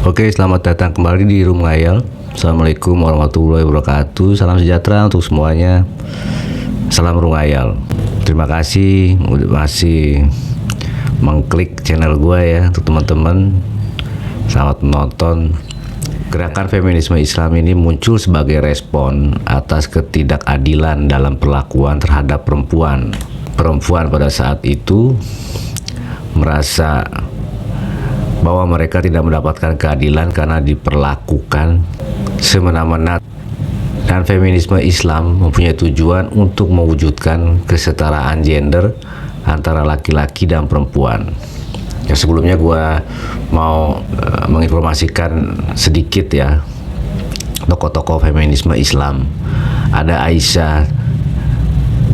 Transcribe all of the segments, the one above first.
Oke, selamat datang kembali di Room Ngayal. Assalamualaikum warahmatullahi wabarakatuh. Salam sejahtera untuk semuanya. Salam Room Ngayal. Terima kasih masih mengklik channel gue ya, untuk teman-teman. Selamat menonton. Gerakan feminisme Islam ini muncul sebagai respon atas ketidakadilan dalam perlakuan terhadap perempuan. Perempuan pada saat itu merasa bahwa mereka tidak mendapatkan keadilan karena diperlakukan semena-mena, dan feminisme Islam mempunyai tujuan untuk mewujudkan kesetaraan gender antara laki-laki dan perempuan. Ya, sebelumnya gue mau menginformasikan sedikit ya tokoh-tokoh feminisme Islam. Ada Aisyah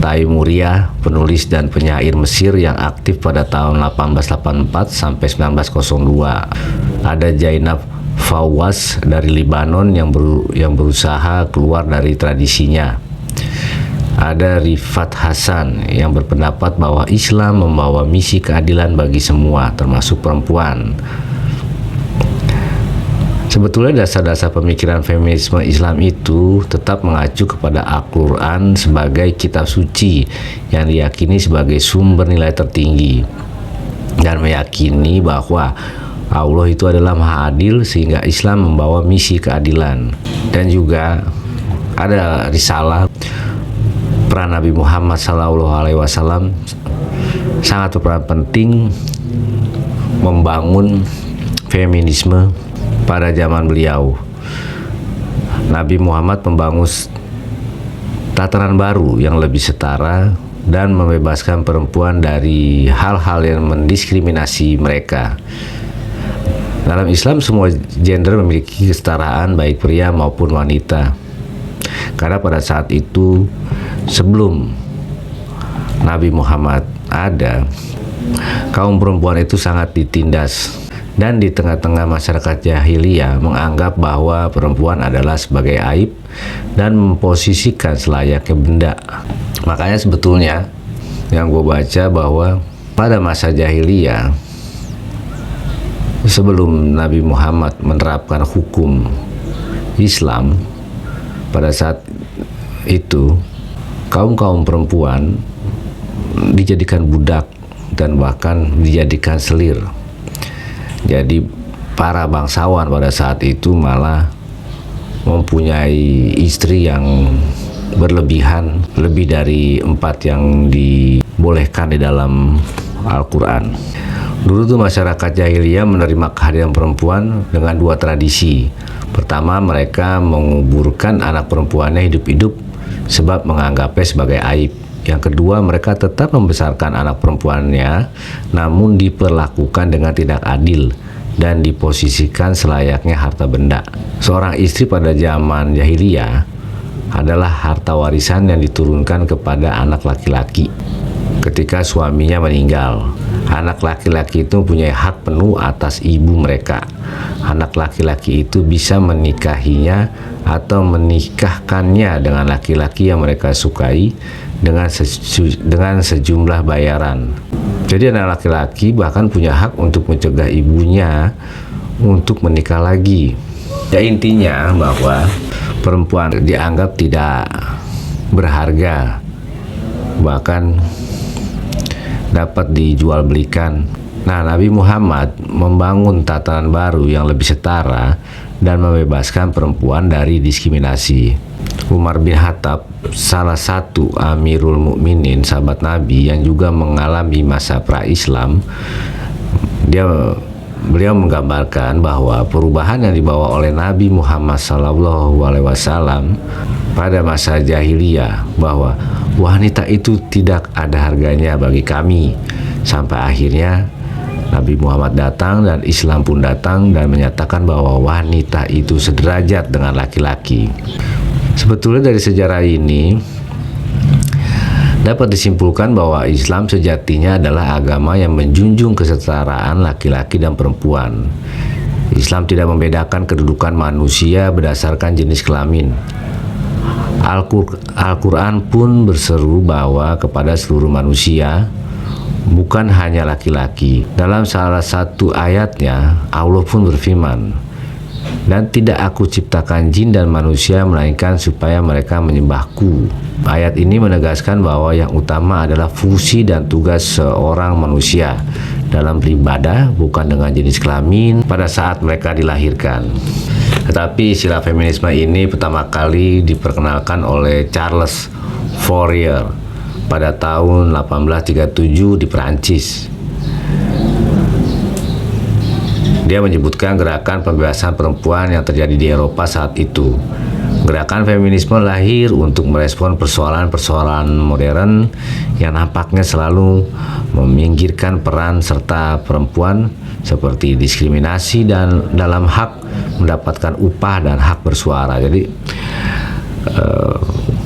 Taimuriyah, penulis dan penyair Mesir yang aktif pada tahun 1884 sampai 1902. Ada Zainab Fawaz dari Libanon yang berusaha keluar dari tradisinya. Ada Rifat Hasan yang berpendapat bahwa Islam membawa misi keadilan bagi semua, termasuk perempuan. Sebetulnya dasar-dasar pemikiran feminisme Islam itu tetap mengacu kepada Al-Quran sebagai kitab suci yang diyakini sebagai sumber nilai tertinggi, dan meyakini bahwa Allah itu adalah Maha Adil, sehingga Islam membawa misi keadilan. Dan juga ada risalah peran Nabi Muhammad SAW sangat berperan penting membangun feminisme pada zaman beliau. Nabi Muhammad membangun tataran baru yang lebih setara dan membebaskan perempuan dari hal-hal yang mendiskriminasi mereka. Dalam Islam, semua gender memiliki kesetaraan, baik pria maupun wanita. Karena pada saat itu, sebelum Nabi Muhammad ada, kaum perempuan itu sangat ditindas. Dan di tengah-tengah masyarakat jahiliyah menganggap bahwa perempuan adalah sebagai aib dan memposisikan selayaknya benda. Makanya sebetulnya yang gue baca bahwa pada masa jahiliyah, sebelum Nabi Muhammad menerapkan hukum Islam, pada saat itu kaum-kaum perempuan dijadikan budak dan bahkan dijadikan selir. Jadi para bangsawan pada saat itu malah mempunyai istri yang berlebihan, lebih dari 4 yang dibolehkan di dalam Al-Quran. Dulu tuh masyarakat jahiliyah menerima kehadiran perempuan dengan 2 tradisi. Pertama, mereka menguburkan anak perempuannya hidup-hidup sebab menganggapnya sebagai aib. Yang kedua, mereka tetap membesarkan anak perempuannya namun diperlakukan dengan tidak adil dan diposisikan selayaknya harta benda. Seorang istri pada zaman jahiliyah adalah harta warisan yang diturunkan kepada anak laki-laki ketika suaminya meninggal. Anak laki-laki itu mempunyai hak penuh atas ibu mereka. Anak laki-laki itu bisa menikahinya atau menikahkannya dengan laki-laki yang mereka sukai dengan sejumlah bayaran. Jadi anak laki-laki bahkan punya hak untuk mencegah ibunya untuk menikah lagi. Ya, intinya bahwa perempuan dianggap tidak berharga, bahkan dapat dijual belikan. Nah, Nabi Muhammad membangun tatanan baru yang lebih setara dan membebaskan perempuan dari diskriminasi. Umar bin Khattab, salah satu Amirul Mukminin, sahabat Nabi yang juga mengalami masa pra-Islam, beliau menggambarkan bahwa perubahan yang dibawa oleh Nabi Muhammad SAW pada masa jahiliyah, bahwa wanita itu tidak ada harganya bagi kami, sampai akhirnya Nabi Muhammad datang dan Islam pun datang dan menyatakan bahwa wanita itu sederajat dengan laki-laki. Sebetulnya dari sejarah ini dapat disimpulkan bahwa Islam sejatinya adalah agama yang menjunjung kesetaraan laki-laki dan perempuan. Islam tidak membedakan kedudukan manusia berdasarkan jenis kelamin. Al-Quran pun berseru bahwa kepada seluruh manusia, bukan hanya laki-laki. Dalam salah satu ayatnya, Allah pun berfirman, Dan tidak aku ciptakan jin dan manusia melainkan supaya mereka menyembahku. Ayat ini menegaskan bahwa yang utama adalah fungsi dan tugas seorang manusia dalam beribadah, bukan dengan jenis kelamin pada saat mereka dilahirkan. Tetapi istilah feminisme ini pertama kali diperkenalkan oleh Charles Fourier pada tahun 1837 di Perancis. Dia menyebutkan gerakan pembebasan perempuan yang terjadi di Eropa saat itu. Gerakan feminisme lahir untuk merespon persoalan-persoalan modern yang nampaknya selalu meminggirkan peran serta perempuan seperti diskriminasi dan dalam hak mendapatkan upah dan hak bersuara. Jadi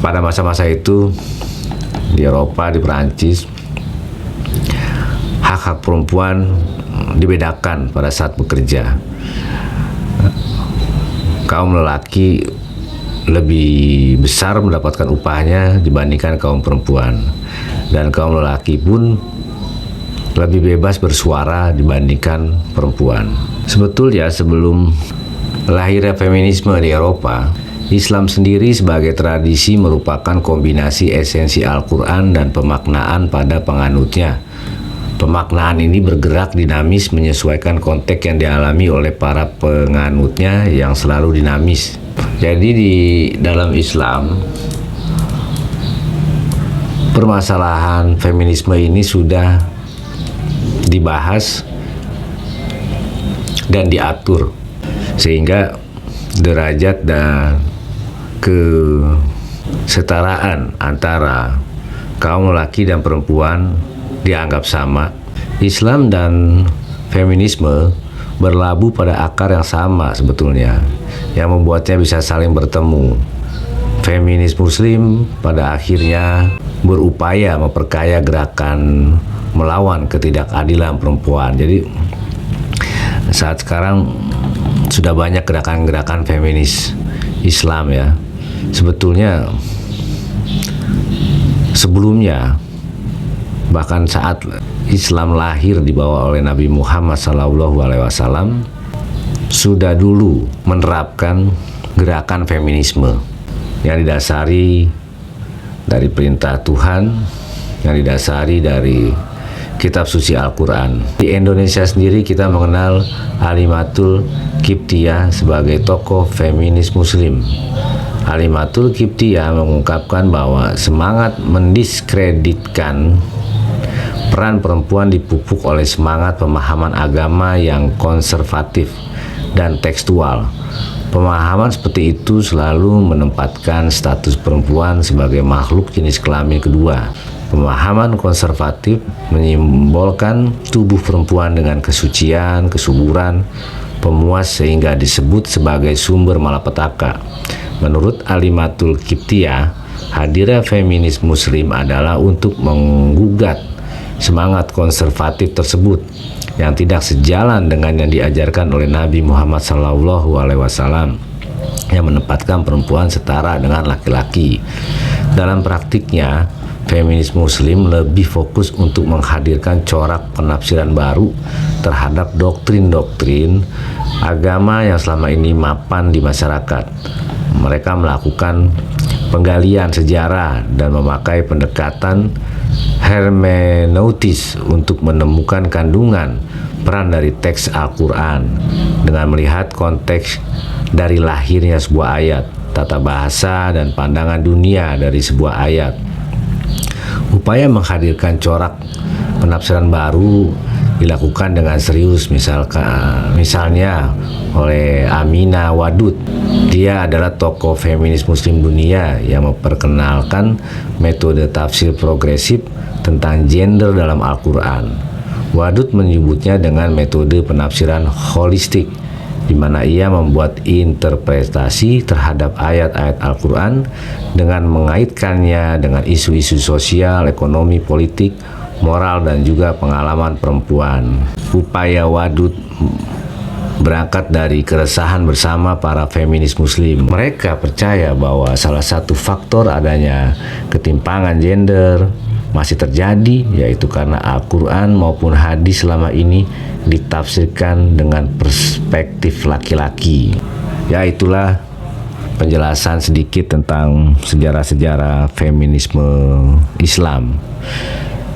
pada masa-masa itu di Eropa, di Perancis, hak-hak perempuan dibedakan pada saat bekerja. Kaum lelaki lebih besar mendapatkan upahnya dibandingkan kaum perempuan, dan kaum lelaki pun lebih bebas bersuara dibandingkan perempuan. Sebetulnya sebelum lahirnya feminisme di Eropa, Islam sendiri sebagai tradisi merupakan kombinasi esensi Al-Quran dan pemaknaan pada penganutnya. Pemaknaan ini bergerak dinamis menyesuaikan konteks yang dialami oleh para penganutnya yang selalu dinamis. Jadi di dalam Islam, permasalahan feminisme ini sudah dibahas dan diatur sehingga derajat dan kesetaraan antara kaum lelaki dan perempuan dianggap sama. Islam dan feminisme berlabuh pada akar yang sama sebetulnya, yang membuatnya bisa saling bertemu. Feminis Muslim pada akhirnya berupaya memperkaya gerakan melawan ketidakadilan perempuan. Jadi saat sekarang sudah banyak gerakan-gerakan feminis Islam ya. Sebetulnya sebelumnya, bahkan saat Islam lahir dibawa oleh Nabi Muhammad SAW, sudah dulu menerapkan gerakan feminisme yang didasari dari perintah Tuhan, yang didasari dari kitab suci Al-Quran. Di Indonesia sendiri kita mengenal Halimatul Qibtiyah sebagai tokoh feminis Muslim. Halimatul Qibtiyah mengungkapkan bahwa semangat mendiskreditkan peran perempuan dipupuk oleh semangat pemahaman agama yang konservatif dan tekstual. Pemahaman seperti itu selalu menempatkan status perempuan sebagai makhluk jenis kelamin kedua. Pemahaman konservatif menyimbolkan tubuh perempuan dengan kesucian, kesuburan, pemuas sehingga disebut sebagai sumber malapetaka. Menurut Halimatul Qibtiyah, hadirnya feminis Muslim adalah untuk menggugat semangat konservatif tersebut yang tidak sejalan dengan yang diajarkan oleh Nabi Muhammad SAW yang menempatkan perempuan setara dengan laki-laki. Dalam praktiknya, feminis Muslim lebih fokus untuk menghadirkan corak penafsiran baru terhadap doktrin-doktrin agama yang selama ini mapan di masyarakat. Mereka melakukan penggalian sejarah dan memakai pendekatan hermeneutis untuk menemukan kandungan peran dari teks Al-Quran dengan melihat konteks dari lahirnya sebuah ayat, tata bahasa dan pandangan dunia dari sebuah ayat. Upaya menghadirkan corak penafsiran baru dilakukan dengan serius, misalnya oleh Aminah Wadud. Dia adalah tokoh feminis Muslim dunia yang memperkenalkan metode tafsir progresif tentang gender dalam Al-Quran. Wadud menyebutnya dengan metode penafsiran holistik, di mana ia membuat interpretasi terhadap ayat-ayat Al-Quran dengan mengaitkannya dengan isu-isu sosial, ekonomi, politik, moral, dan juga pengalaman perempuan. Upaya Wadud berangkat dari keresahan bersama para feminis Muslim. Mereka percaya bahwa salah satu faktor adanya ketimpangan gender masih terjadi, yaitu karena Al-Quran maupun hadis selama ini ditafsirkan dengan perspektif laki-laki. Ya itulah penjelasan sedikit tentang sejarah-sejarah feminisme Islam.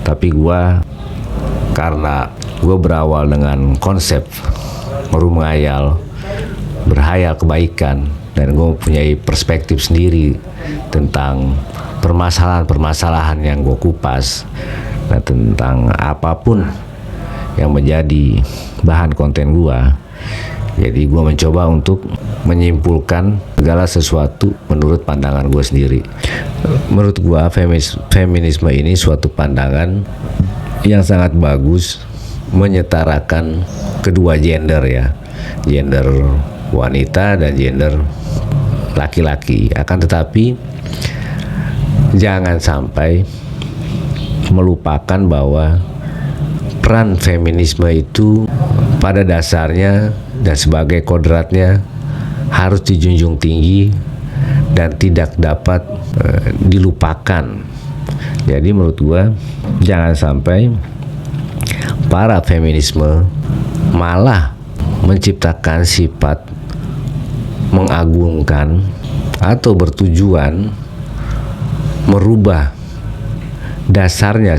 Tapi karena gue berawal dengan konsep merumahayal, berhayal kebaikan, dan gue mempunyai perspektif sendiri tentang permasalahan-permasalahan yang gue kupas, dan tentang apapun yang menjadi bahan konten gue. Jadi gue mencoba untuk menyimpulkan segala sesuatu menurut pandangan gue sendiri. Menurut gue feminisme ini suatu pandangan yang sangat bagus, menyetarakan kedua gender ya, gender wanita dan gender laki-laki. Akan tetapi jangan sampai melupakan bahwa peran feminisme itu pada dasarnya dan sebagai kodratnya harus dijunjung tinggi dan tidak dapat dilupakan. Jadi menurut gua jangan sampai para feminisme malah menciptakan sifat mengagungkan atau bertujuan merubah dasarnya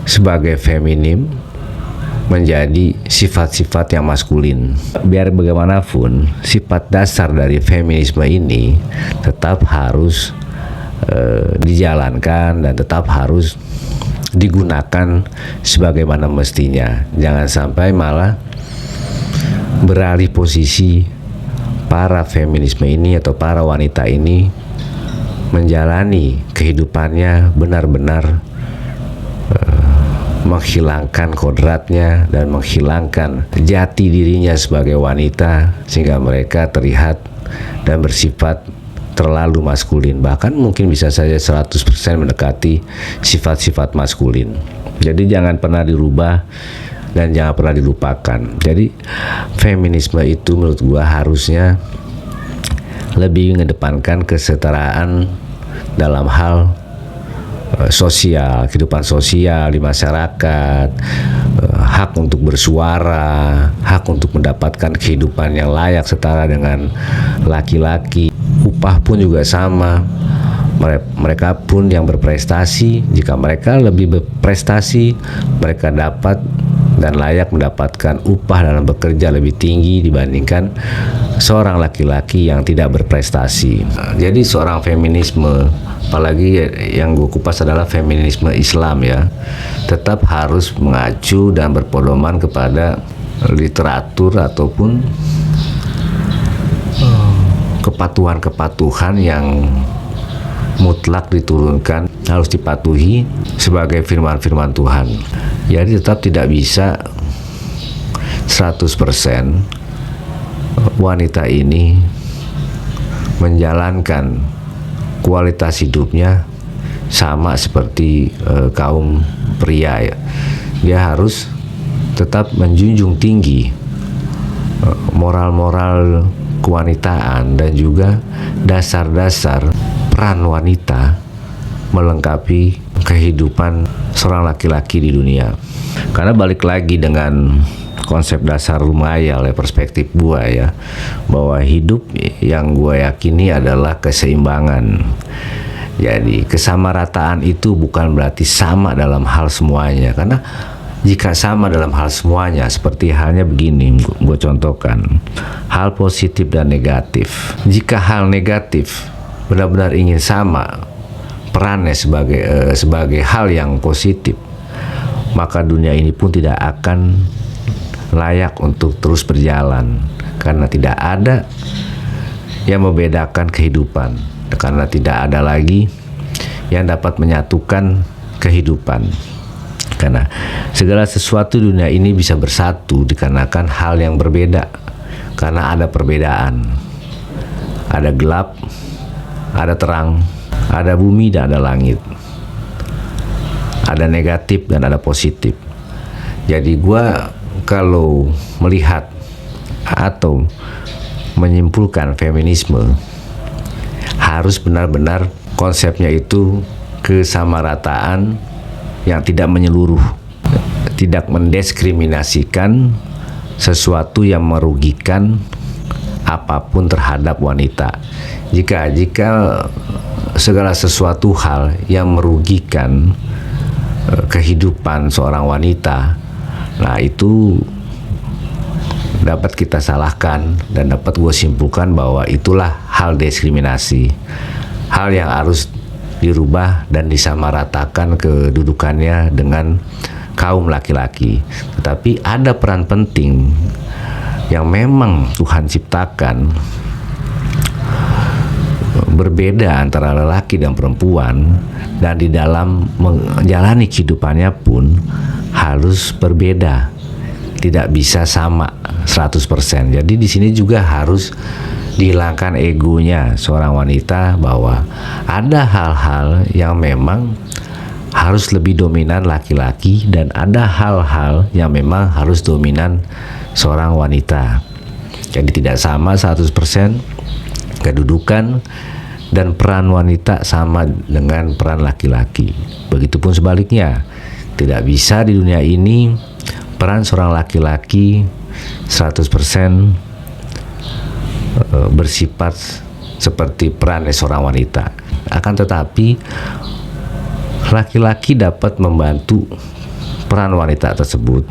sebagai feminim menjadi sifat-sifat yang maskulin. Biar bagaimanapun, sifat dasar dari feminisme ini tetap harus dijalankan dan tetap harus digunakan sebagaimana mestinya. Jangan sampai malah beralih posisi para feminisme ini atau para wanita ini menjalani kehidupannya benar-benar menghilangkan kodratnya dan menghilangkan jati dirinya sebagai wanita, sehingga mereka terlihat dan bersifat terlalu maskulin, bahkan mungkin bisa saja 100% mendekati sifat-sifat maskulin. Jadi jangan pernah dirubah dan jangan pernah dilupakan. Jadi feminisme itu menurut gua harusnya lebih mengedepankan kesetaraan dalam hal sosial, kehidupan sosial di masyarakat, hak untuk bersuara, hak untuk mendapatkan kehidupan yang layak setara dengan laki-laki. Upah pun juga sama. Mereka pun yang berprestasi, jika mereka lebih berprestasi, mereka dapat dan layak mendapatkan upah dalam bekerja lebih tinggi dibandingkan seorang laki-laki yang tidak berprestasi. Jadi seorang feminisme, apalagi yang gue kupas adalah feminisme Islam ya, tetap harus mengacu dan berpedoman kepada literatur ataupun kepatuhan-kepatuhan yang mutlak diturunkan, harus dipatuhi sebagai firman-firman Tuhan. Jadi tetap tidak bisa 100% wanita ini menjalankan kualitas hidupnya sama seperti kaum pria ya. Dia harus tetap menjunjung tinggi moral-moral kewanitaan dan juga dasar-dasar peran wanita melengkapi kehidupan seorang laki-laki di dunia. Karena balik lagi dengan konsep dasar rumahayal ya, perspektif gua ya, bahwa hidup yang gua yakini adalah keseimbangan. Jadi kesamarataan itu bukan berarti sama dalam hal semuanya, karena jika sama dalam hal semuanya, seperti halnya begini, gue contohkan hal positif dan negatif. Jika hal negatif benar-benar ingin sama perannya sebagai hal yang positif, maka dunia ini pun tidak akan layak untuk terus berjalan, karena tidak ada yang membedakan kehidupan, karena tidak ada lagi yang dapat menyatukan kehidupan. Karena segala sesuatu dunia ini bisa bersatu dikarenakan hal yang berbeda, karena ada perbedaan, ada gelap, ada terang, ada bumi dan ada langit, ada negatif dan ada positif. Jadi gua kalau melihat atau menyimpulkan feminisme, harus benar-benar konsepnya itu kesamarataan yang tidak menyeluruh, tidak mendiskriminasikan sesuatu yang merugikan apapun terhadap wanita. Jika segala sesuatu hal yang merugikan kehidupan seorang wanita, nah itu dapat kita salahkan dan dapat gue simpulkan bahwa itulah hal diskriminasi, hal yang harus dirubah dan disamaratakan kedudukannya dengan kaum laki-laki. Tetapi ada peran penting yang memang Tuhan ciptakan berbeda antara lelaki dan perempuan, dan di dalam menjalani kehidupannya pun harus berbeda, tidak bisa sama 100%. Jadi di sini juga harus dihilangkan egonya seorang wanita bahwa ada hal-hal yang memang harus lebih dominan laki-laki dan ada hal-hal yang memang harus dominan seorang wanita. Jadi tidak sama 100% kedudukan dan peran wanita sama dengan peran laki-laki. Begitupun sebaliknya, tidak bisa di dunia ini peran seorang laki-laki 100% bersifat seperti peran seorang wanita. Akan tetapi laki-laki dapat membantu peran wanita tersebut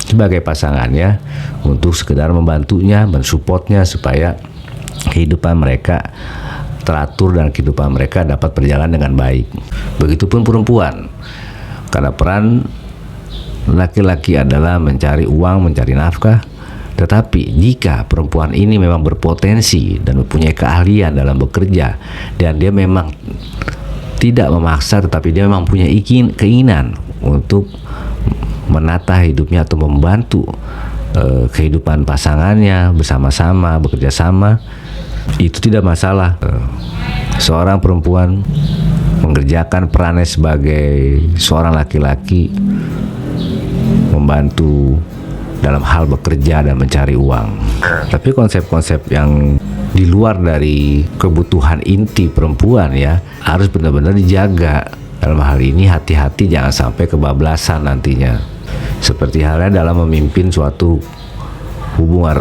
sebagai pasangannya untuk sekedar membantunya, mensupportnya supaya kehidupan mereka teratur dan kehidupan mereka dapat berjalan dengan baik. Begitupun perempuan, karena peran laki-laki adalah mencari uang, mencari nafkah. Tetapi jika perempuan ini memang berpotensi dan mempunyai keahlian dalam bekerja, dan dia memang tidak memaksa, tetapi dia memang punya keinginan untuk menata hidupnya atau membantu kehidupan pasangannya bersama-sama, bekerja sama, itu tidak masalah. Seorang perempuan mengerjakan perannya sebagai seorang laki-laki, membantu dalam hal bekerja dan mencari uang. Tapi konsep-konsep yang di luar dari kebutuhan inti perempuan ya harus benar-benar dijaga. Dalam hal ini hati-hati jangan sampai kebablasan nantinya. Seperti halnya dalam memimpin suatu hubungan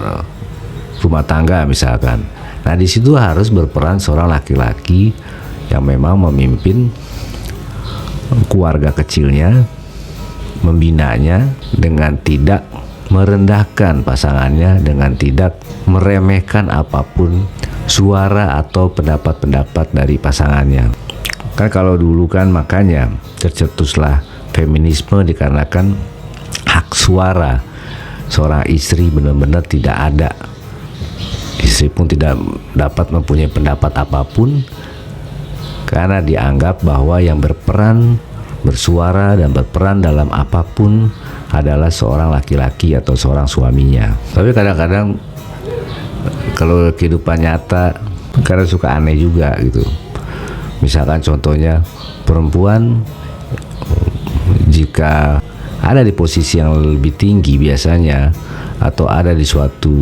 rumah tangga misalkan. Nah, di situ harus berperan seorang laki-laki yang memang memimpin keluarga kecilnya, membinanya dengan tidak merendahkan pasangannya, dengan tidak meremehkan apapun suara atau pendapat-pendapat dari pasangannya. Kan kalau dulu kan makanya tercetuslah feminisme dikarenakan hak suara seorang istri benar-benar tidak ada. Istri pun tidak dapat mempunyai pendapat apapun karena dianggap bahwa yang berperan, bersuara dan berperan dalam apapun adalah seorang laki-laki atau seorang suaminya. Tapi kadang-kadang kalau kehidupan nyata kadang suka aneh juga gitu. Misalkan contohnya perempuan jika ada di posisi yang lebih tinggi biasanya atau ada di suatu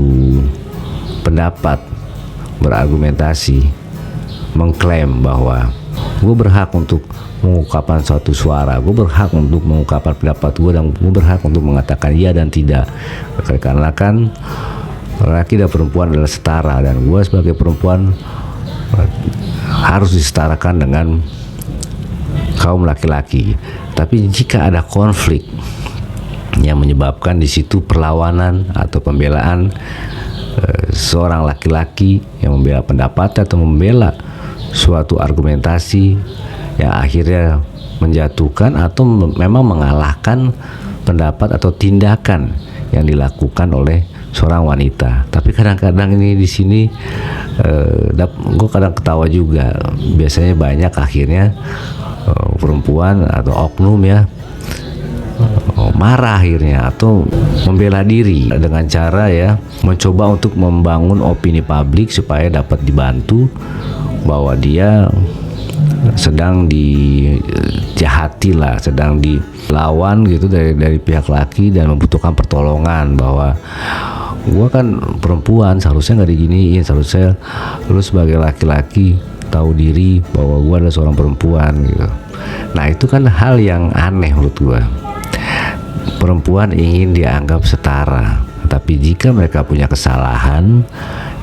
pendapat, berargumentasi, mengklaim bahwa gue berhak untuk mengungkapkan suatu suara, gue berhak untuk mengungkapkan pendapat gue, dan gue berhak untuk mengatakan iya dan tidak. Karena kan laki dan perempuan adalah setara, dan gue sebagai perempuan harus disetarakan dengan kaum laki-laki. Tapi jika ada konflik yang menyebabkan di situ perlawanan atau pembelaan seorang laki-laki yang membela pendapat atau membela suatu argumentasi yang akhirnya menjatuhkan atau memang mengalahkan pendapat atau tindakan yang dilakukan oleh seorang wanita. Tapi kadang-kadang ini di sini gue kadang ketawa juga. Biasanya banyak akhirnya perempuan atau oknum ya marah akhirnya atau membela diri dengan cara ya mencoba untuk membangun opini publik supaya dapat dibantu bahwa dia sedang dijahati lah, sedang dilawan gitu dari pihak laki dan membutuhkan pertolongan, bahwa gua kan perempuan seharusnya nggak diginiin, seharusnya lu sebagai laki-laki tahu diri bahwa gua adalah seorang perempuan gitu. Nah itu kan hal yang aneh menurut gua. Perempuan ingin dianggap setara, tapi jika mereka punya kesalahan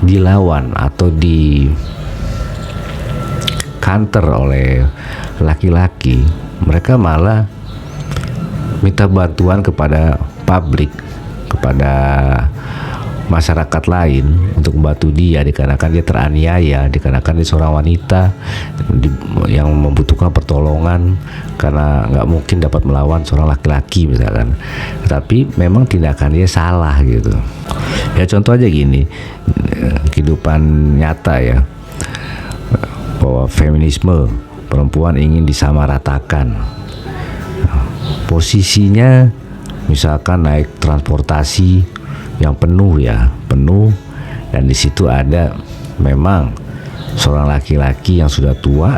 dilawan atau di counter oleh laki-laki, mereka malah minta bantuan kepada publik, kepada masyarakat lain untuk membantu dia dikarenakan dia teraniaya, dikarenakan dia seorang wanita yang membutuhkan pertolongan karena nggak mungkin dapat melawan seorang laki-laki misalkan. Tapi memang tindakan dia salah gitu. Ya contoh aja gini, kehidupan nyata ya, bahwa feminisme, perempuan ingin disamaratakan. Posisinya misalkan naik transportasi yang penuh dan di situ ada memang seorang laki-laki yang sudah tua,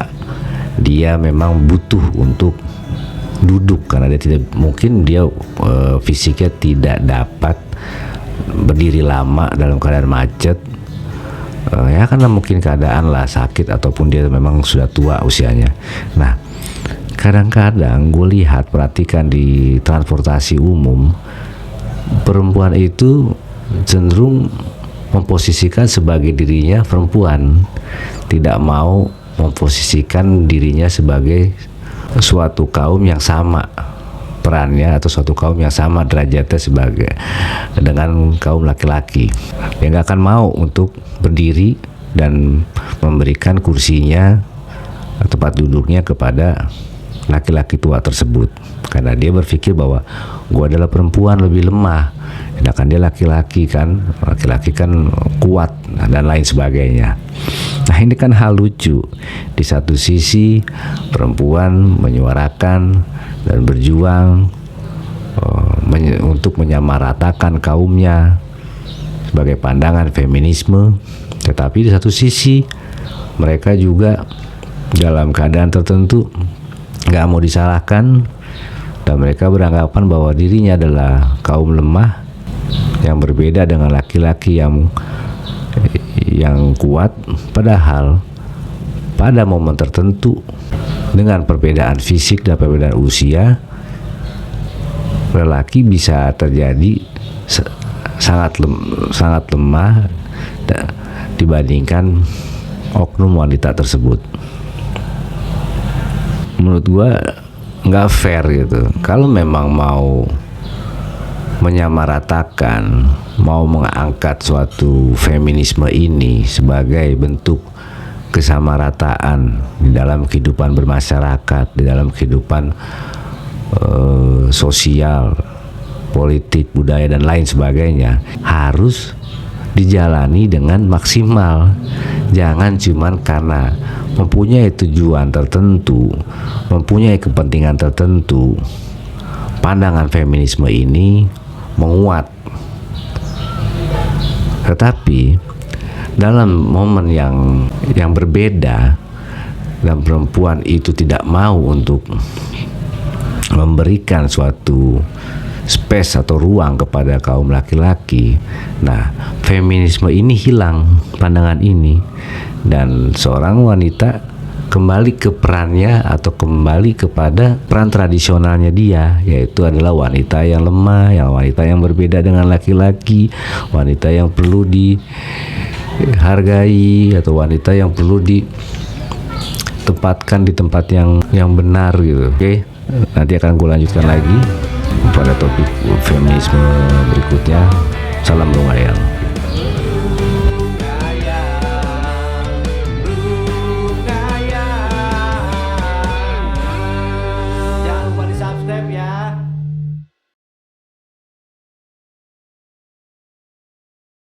dia memang butuh untuk duduk karena dia tidak mungkin, dia fisiknya tidak dapat berdiri lama dalam keadaan macet, ya karena mungkin keadaan lah sakit ataupun dia memang sudah tua usianya. Nah, kadang-kadang gue lihat, perhatikan di transportasi umum, perempuan itu cenderung memposisikan sebagai dirinya perempuan, tidak mau memposisikan dirinya sebagai suatu kaum yang sama perannya atau suatu kaum yang sama derajatnya sebagai dengan kaum laki-laki. Dia nggak akan mau untuk berdiri dan memberikan kursinya, tempat duduknya kepada laki-laki tua tersebut, karena dia berpikir bahwa gue adalah perempuan, lebih lemah, sedangkan dia laki-laki kan kuat dan lain sebagainya. Nah, ini kan hal lucu. Di satu sisi perempuan menyuarakan dan berjuang untuk menyamaratakan kaumnya sebagai pandangan feminisme, tetapi di satu sisi mereka juga dalam keadaan tertentu nggak mau disalahkan, dan mereka beranggapan bahwa dirinya adalah kaum lemah yang berbeda dengan laki-laki yang kuat, padahal pada momen tertentu dengan perbedaan fisik dan perbedaan usia, lelaki bisa terjadi sangat lemah dibandingkan oknum wanita tersebut. Menurut gua nggak fair gitu. Kalau memang mau menyamaratakan, mau mengangkat suatu feminisme ini sebagai bentuk kesamarataan di dalam kehidupan bermasyarakat, di dalam kehidupan sosial, politik, budaya dan lain sebagainya, harus dijalani dengan maksimal. Jangan cuman karena mempunyai tujuan tertentu, mempunyai kepentingan tertentu, pandangan feminisme ini menguat. Tetapi dalam momen yang berbeda dan perempuan itu tidak mau untuk memberikan suatu space atau ruang kepada kaum laki-laki, nah feminisme ini hilang pandangan ini, dan seorang wanita kembali ke perannya atau kembali kepada peran tradisionalnya dia, yaitu adalah wanita yang lemah, wanita yang berbeda dengan laki-laki, wanita yang perlu dihargai atau wanita yang perlu ditempatkan di tempat yang benar gitu. Oke, nanti akan gue lanjutkan lagi pada topik feminisme berikutnya. Salam Bung Ayal.